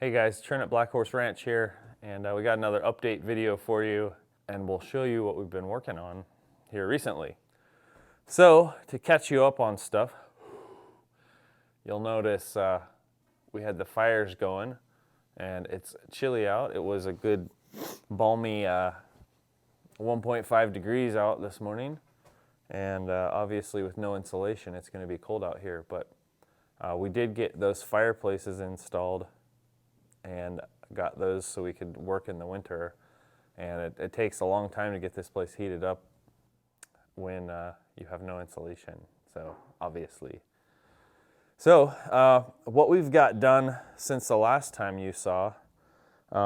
Hey guys, Trent at Black Horse Ranch here, and we got another update video for you, and we'll show you what we've been working on here recently. So, to catch you up on stuff, you'll notice we had the fires going, and it's chilly out. It was a good balmy 1.5 degrees out this morning, and obviously with no insulation, it's going to be cold out here, but we did get those fireplaces installed and got those so we could work in the winter. And it takes a long time to get this place heated up when you have no insulation, so obviously. So what we've got done since the last time you saw,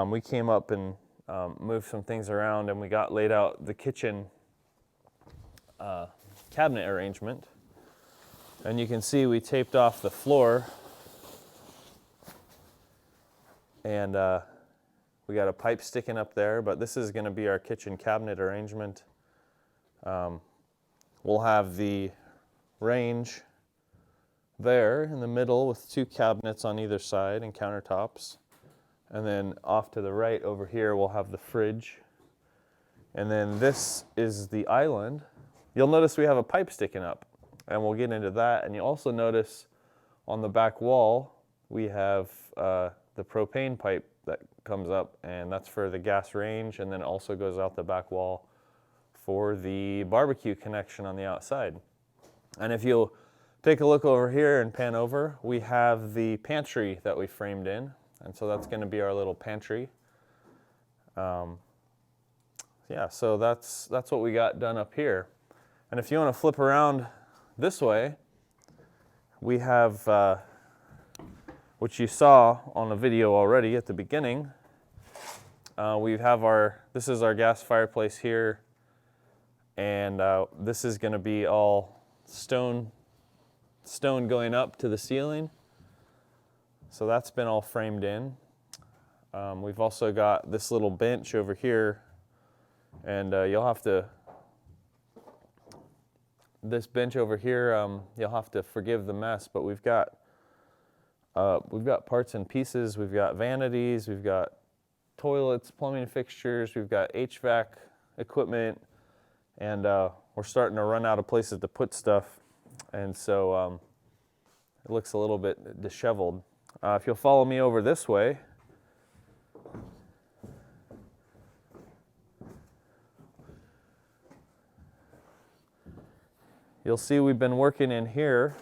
we came up and moved some things around, and we got laid out the kitchen cabinet arrangement. And you can see we taped off the floor, and we got a pipe sticking up there, but this is going to be our kitchen cabinet arrangement. We'll have the range there in the middle with two cabinets on either side and countertops. And then off to the right over here, we'll have the fridge. And then this is the island. You'll notice we have a pipe sticking up, and we'll get into that. And you also notice on the back wall, we have the propane pipe that comes up, and that's for the gas range, and then also goes out the back wall for the barbecue connection on the outside. And if you'll take a look over here and pan over, we have the pantry that we framed in, and so that's going to be our little pantry. Yeah, so that's what we got done up here. And if you want to flip around this way, we have which you saw on the video already at the beginning. We have this is our gas fireplace here, and this is going to be all stone going up to the ceiling. So that's been all framed in. We've also got this little bench over here, and this bench over here, you'll have to forgive the mess, but we've got parts and pieces, we've got vanities, we've got toilets, plumbing fixtures, we've got HVAC equipment, and we're starting to run out of places to put stuff, and so it looks a little bit disheveled. If you'll follow me over this way, you'll see we've been working in here.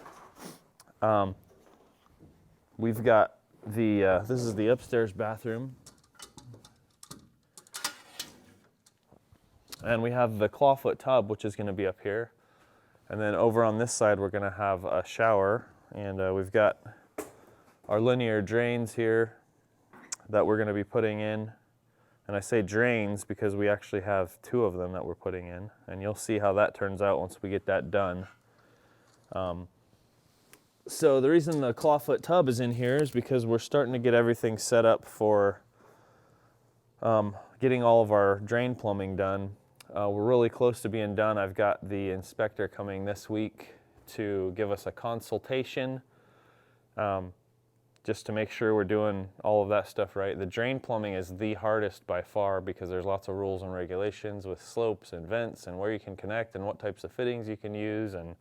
We've got this is the upstairs bathroom. And we have the clawfoot tub, which is going to be up here. And then over on this side, we're going to have a shower. And we've got our linear drains here that we're going to be putting in. And I say drains because we actually have two of them that we're putting in. And you'll see how that turns out once we get that done. So the reason the clawfoot tub is in here is because we're starting to get everything set up for getting all of our drain plumbing done. We're really close to being done. I've got the inspector coming this week to give us a consultation, just to make sure we're doing all of that stuff right. The drain plumbing is the hardest by far because there's lots of rules and regulations with slopes and vents and where you can connect and what types of fittings you can use and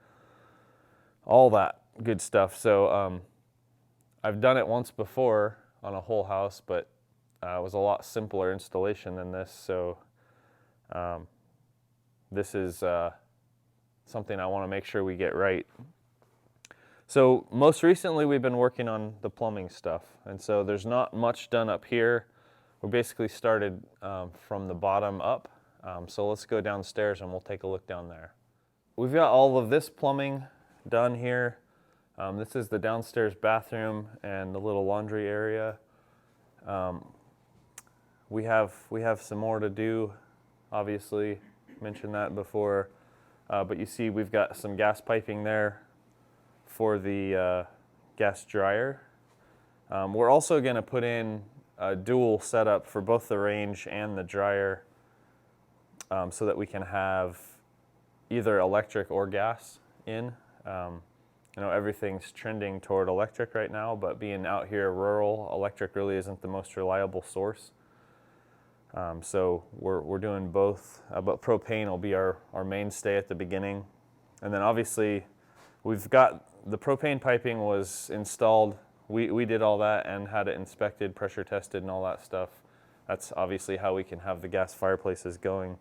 all that good stuff. So I've done it once before on a whole house, but it was a lot simpler installation than this. So this is something I want to make sure we get right. So most recently we've been working on the plumbing stuff, and so there's not much done up here. We basically started from the bottom up. So let's go downstairs and we'll take a look down there. We've got all of this plumbing done here. This is the downstairs bathroom and the little laundry area. We have some more to do, obviously, mentioned that before, but you see we've got some gas piping there for the gas dryer. We're also going to put in a dual setup for both the range and the dryer, so that we can have either electric or gas in. I know everything's trending toward electric right now, but being out here rural, electric really isn't the most reliable source. So we're doing both, but propane will be our mainstay at the beginning. And then obviously we've got the propane piping was installed. We did all that and had it inspected, pressure tested and all that stuff. That's obviously how we can have the gas fireplaces going.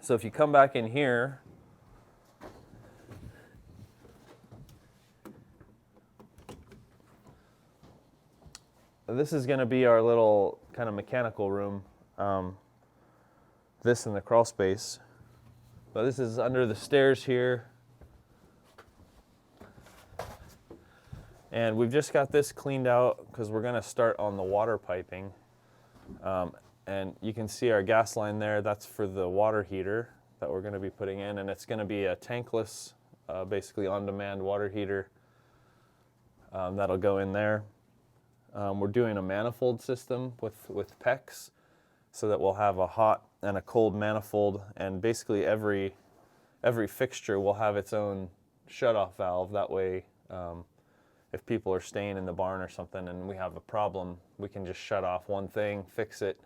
So if you come back in here, this is going to be our little kind of mechanical room. This and the crawl space. But this is under the stairs here. And we've just got this cleaned out because we're going to start on the water piping. And you can see our gas line there. That's for the water heater that we're going to be putting in. And it's going to be a tankless, basically on-demand water heater that'll go in there. We're doing a manifold system with PEX so that we'll have a hot and a cold manifold, and basically every fixture will have its own shut-off valve. That way, if people are staying in the barn or something and we have a problem, we can just shut off one thing, fix it,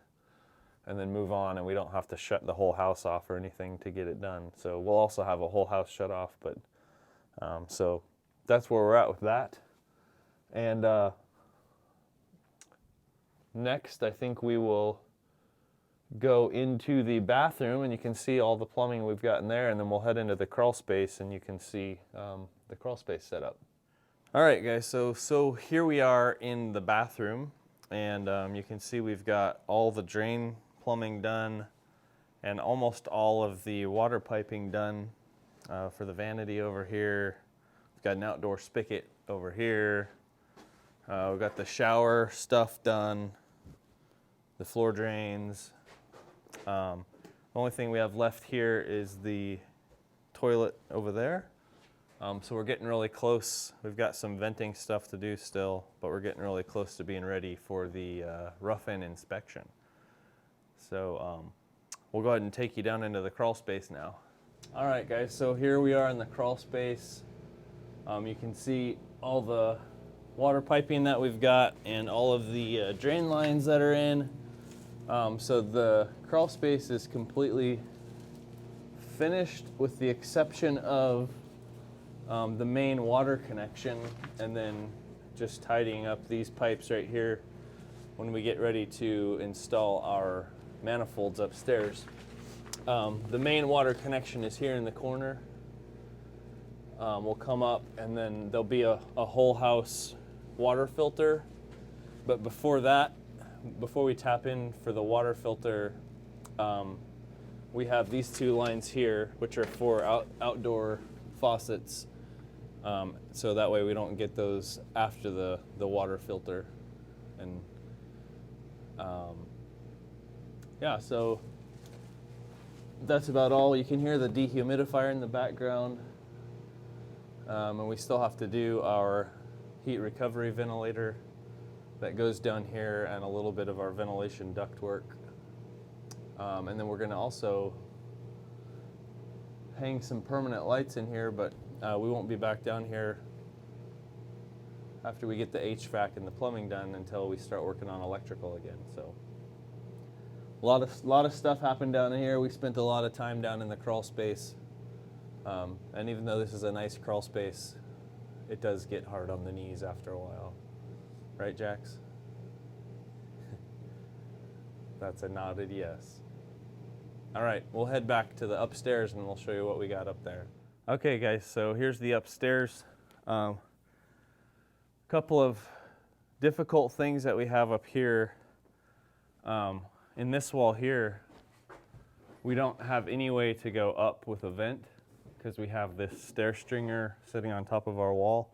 and then move on, and we don't have to shut the whole house off or anything to get it done. So we'll also have a whole house shut off, but so that's where we're at with that. And next, I think we will go into the bathroom, and you can see all the plumbing we've got in there, and then we'll head into the crawl space, and you can see the crawl space set up. All right, guys, so here we are in the bathroom, and you can see we've got all the drain plumbing done and almost all of the water piping done for the vanity over here. We've got an outdoor spigot over here. We've got the shower stuff done, the floor drains. The only thing we have left here is the toilet over there. So we're getting really close. We've got some venting stuff to do still, but we're getting really close to being ready for the rough-in inspection. So we'll go ahead and take you down into the crawl space now. All right, guys, so here we are in the crawl space. You can see all the water piping that we've got and all of the drain lines that are in. So the crawl space is completely finished with the exception of the main water connection, and then just tidying up these pipes right here when we get ready to install our manifolds upstairs. The main water connection is here in the corner. We'll come up, and then there'll be a whole house water filter. But before that, before we tap in for the water filter, we have these two lines here, which are for outdoor faucets. So that way we don't get those after the water filter. And yeah, so that's about all. You can hear the dehumidifier in the background. And we still have to do our heat recovery ventilator that goes down here, and a little bit of our ventilation ductwork. And then we're going to also hang some permanent lights in here, but we won't be back down here after we get the HVAC and the plumbing done until we start working on electrical again. So a lot of stuff happened down here. We spent a lot of time down in the crawl space. And even though this is a nice crawl space, it does get hard on the knees after a while. Right, Jax? That's a nodded yes. All right, we'll head back to the upstairs and we'll show you what we got up there. Okay, guys, so here's the upstairs. Couple of difficult things that we have up here. In this wall here, we don't have any way to go up with a vent because we have this stair stringer sitting on top of our wall.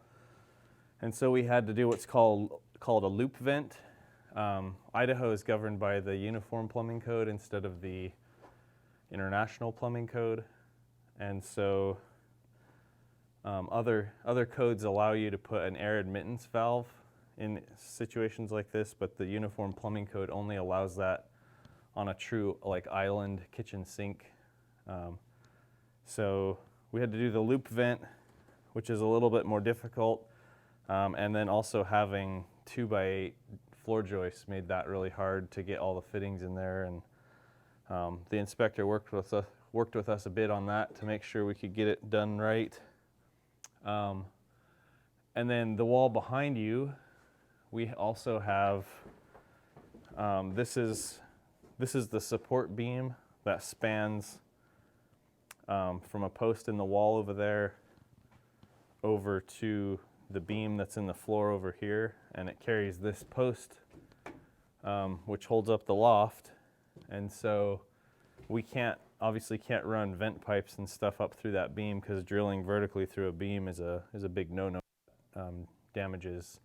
And so we had to do what's called a loop vent. Idaho is governed by the Uniform Plumbing Code instead of the International Plumbing Code. And so other codes allow you to put an air admittance valve in situations like this, but the Uniform Plumbing Code only allows that on a true like island kitchen sink. So we had to do the loop vent, which is a little bit more difficult. And then also having 2x8 floor joists made that really hard to get all the fittings in there. And the inspector worked with us a bit on that to make sure we could get it done right. And then the wall behind you, we also have, this is the support beam that spans from a post in the wall over there over to the beam that's in the floor over here, and it carries this post which holds up the loft. And so we obviously can't run vent pipes and stuff up through that beam, because drilling vertically through a beam is a big no-no. Damages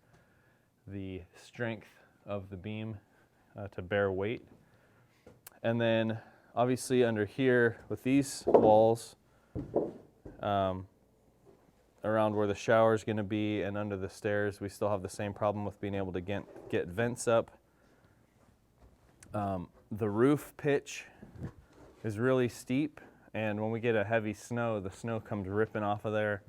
the strength of the beam to bear weight. And then obviously under here with these walls, around where the shower is going to be and under the stairs, we still have the same problem with being able to get vents up. The roof pitch is really steep, and when we get a heavy snow, the snow comes ripping off of there.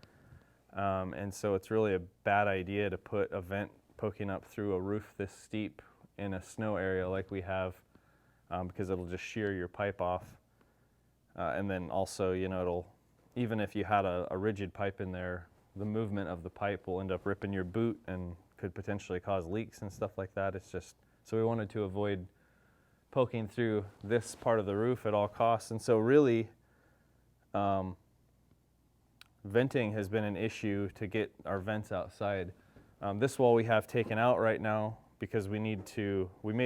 And so it's really a bad idea to put a vent poking up through a roof this steep in a snow area like we have, because it'll just shear your pipe off. And then also, you know, even if you had a rigid pipe in there, the movement of the pipe will end up ripping your boot and could potentially cause leaks and stuff like that. It's just, so we wanted to avoid poking through this part of the roof at all costs. And so really, venting has been an issue to get our vents outside. This wall we have taken out right now because we made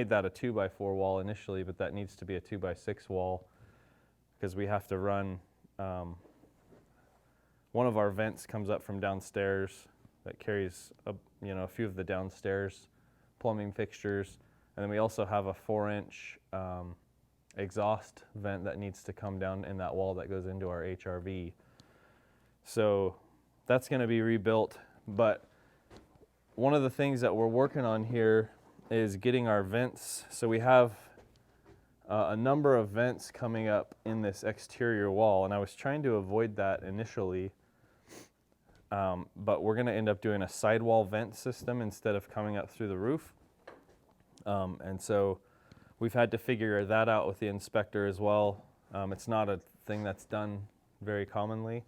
that a 2x4 wall initially, but that needs to be a 2x6 wall, because we have to run, one of our vents comes up from downstairs that carries a few of the downstairs plumbing fixtures. And then we also have a 4-inch exhaust vent that needs to come down in that wall that goes into our HRV. So that's going to be rebuilt. But one of the things that we're working on here is getting our vents. So we have a number of vents coming up in this exterior wall, and I was trying to avoid that initially. But we're going to end up doing a sidewall vent system instead of coming up through the roof. And so we've had to figure that out with the inspector as well. It's not a thing that's done very commonly.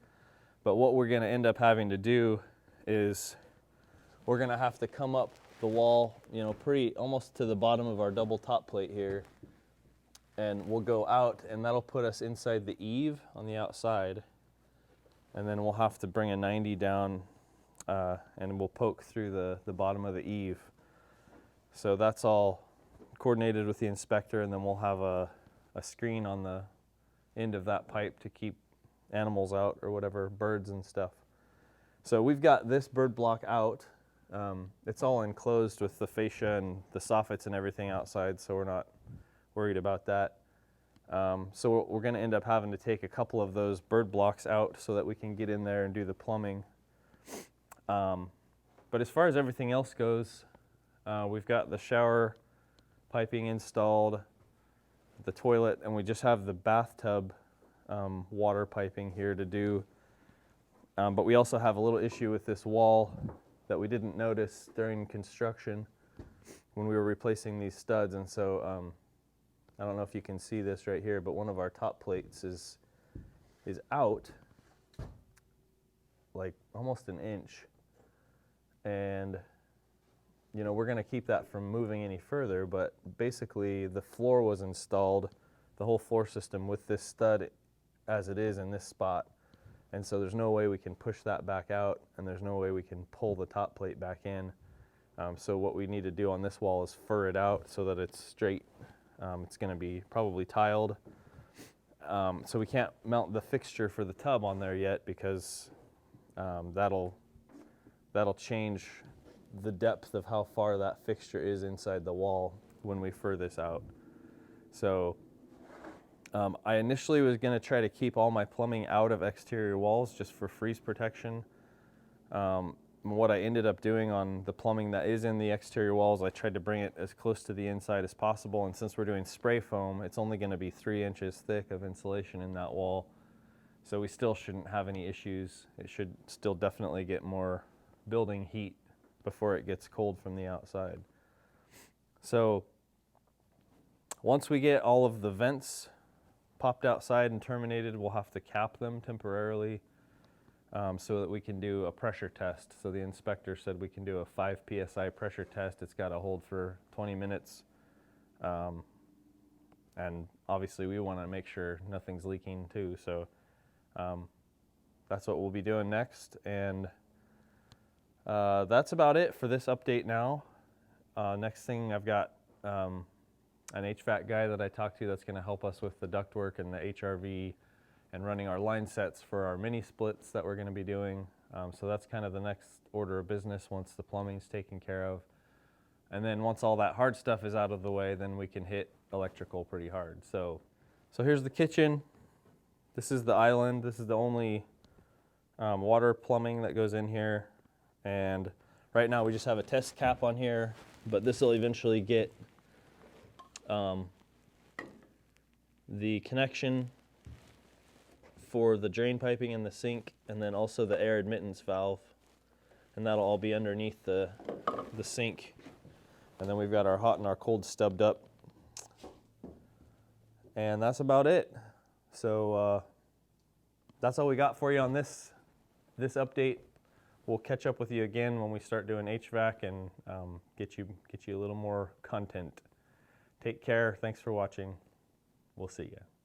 But what we're going to end up having to do is we're going to have to come up the wall, pretty almost to the bottom of our double top plate here. And we'll go out, and that'll put us inside the eave on the outside. And then we'll have to bring a 90 down, and we'll poke through the bottom of the eave. So that's all coordinated with the inspector, and then we'll have a screen on the end of that pipe to keep animals out, or whatever, birds and stuff. So we've got this bird block out. It's all enclosed with the fascia and the soffits and everything outside, so we're not worried about that. So we're going to end up having to take a couple of those bird blocks out so that we can get in there and do the plumbing. But as far as everything else goes, we've got the shower piping installed, the toilet, and we just have the bathtub water piping here to do. But we also have a little issue with this wall that we didn't notice during construction when we were replacing these studs. And so I don't know if you can see this right here, but one of our top plates is out like almost an inch. And we're going to keep that from moving any further, but basically the floor was installed, the whole floor system, with this stud as it is in this spot. And so there's no way we can push that back out, and there's no way we can pull the top plate back in. So what we need to do on this wall is fur it out so that it's straight. It's going to be probably tiled. So we can't mount the fixture for the tub on there yet, because that'll change the depth of how far that fixture is inside the wall when we fur this out. So I initially was going to try to keep all my plumbing out of exterior walls just for freeze protection. What I ended up doing on the plumbing that is in the exterior walls, I tried to bring it as close to the inside as possible. And since we're doing spray foam, it's only going to be 3 inches thick of insulation in that wall. So we still shouldn't have any issues. It should still definitely get more building heat before it gets cold from the outside. So once we get all of the vents popped outside and terminated, we'll have to cap them temporarily so that we can do a pressure test. So the inspector said we can do a 5 psi pressure test. It's got to hold for 20 minutes. And obviously we want to make sure nothing's leaking too. So that's what we'll be doing next. And that's about it for this update now. Next thing, I've got an HVAC guy that I talked to that's going to help us with the ductwork and the HRV and running our line sets for our mini splits that we're going to be doing. So that's kind of the next order of business once the plumbing's taken care of. And then once all that hard stuff is out of the way, then we can hit electrical pretty hard. So here's the kitchen. This is the island. This is the only water plumbing that goes in here. And right now we just have a test cap on here, but this will eventually get the connection for the drain piping and the sink, and then also the air admittance valve. And that'll all be underneath the sink. And then we've got our hot and our cold stubbed up. And that's about it. So that's all we got for you on this update. We'll catch up with you again when we start doing HVAC and get you a little more content. Take care. Thanks for watching. We'll see you.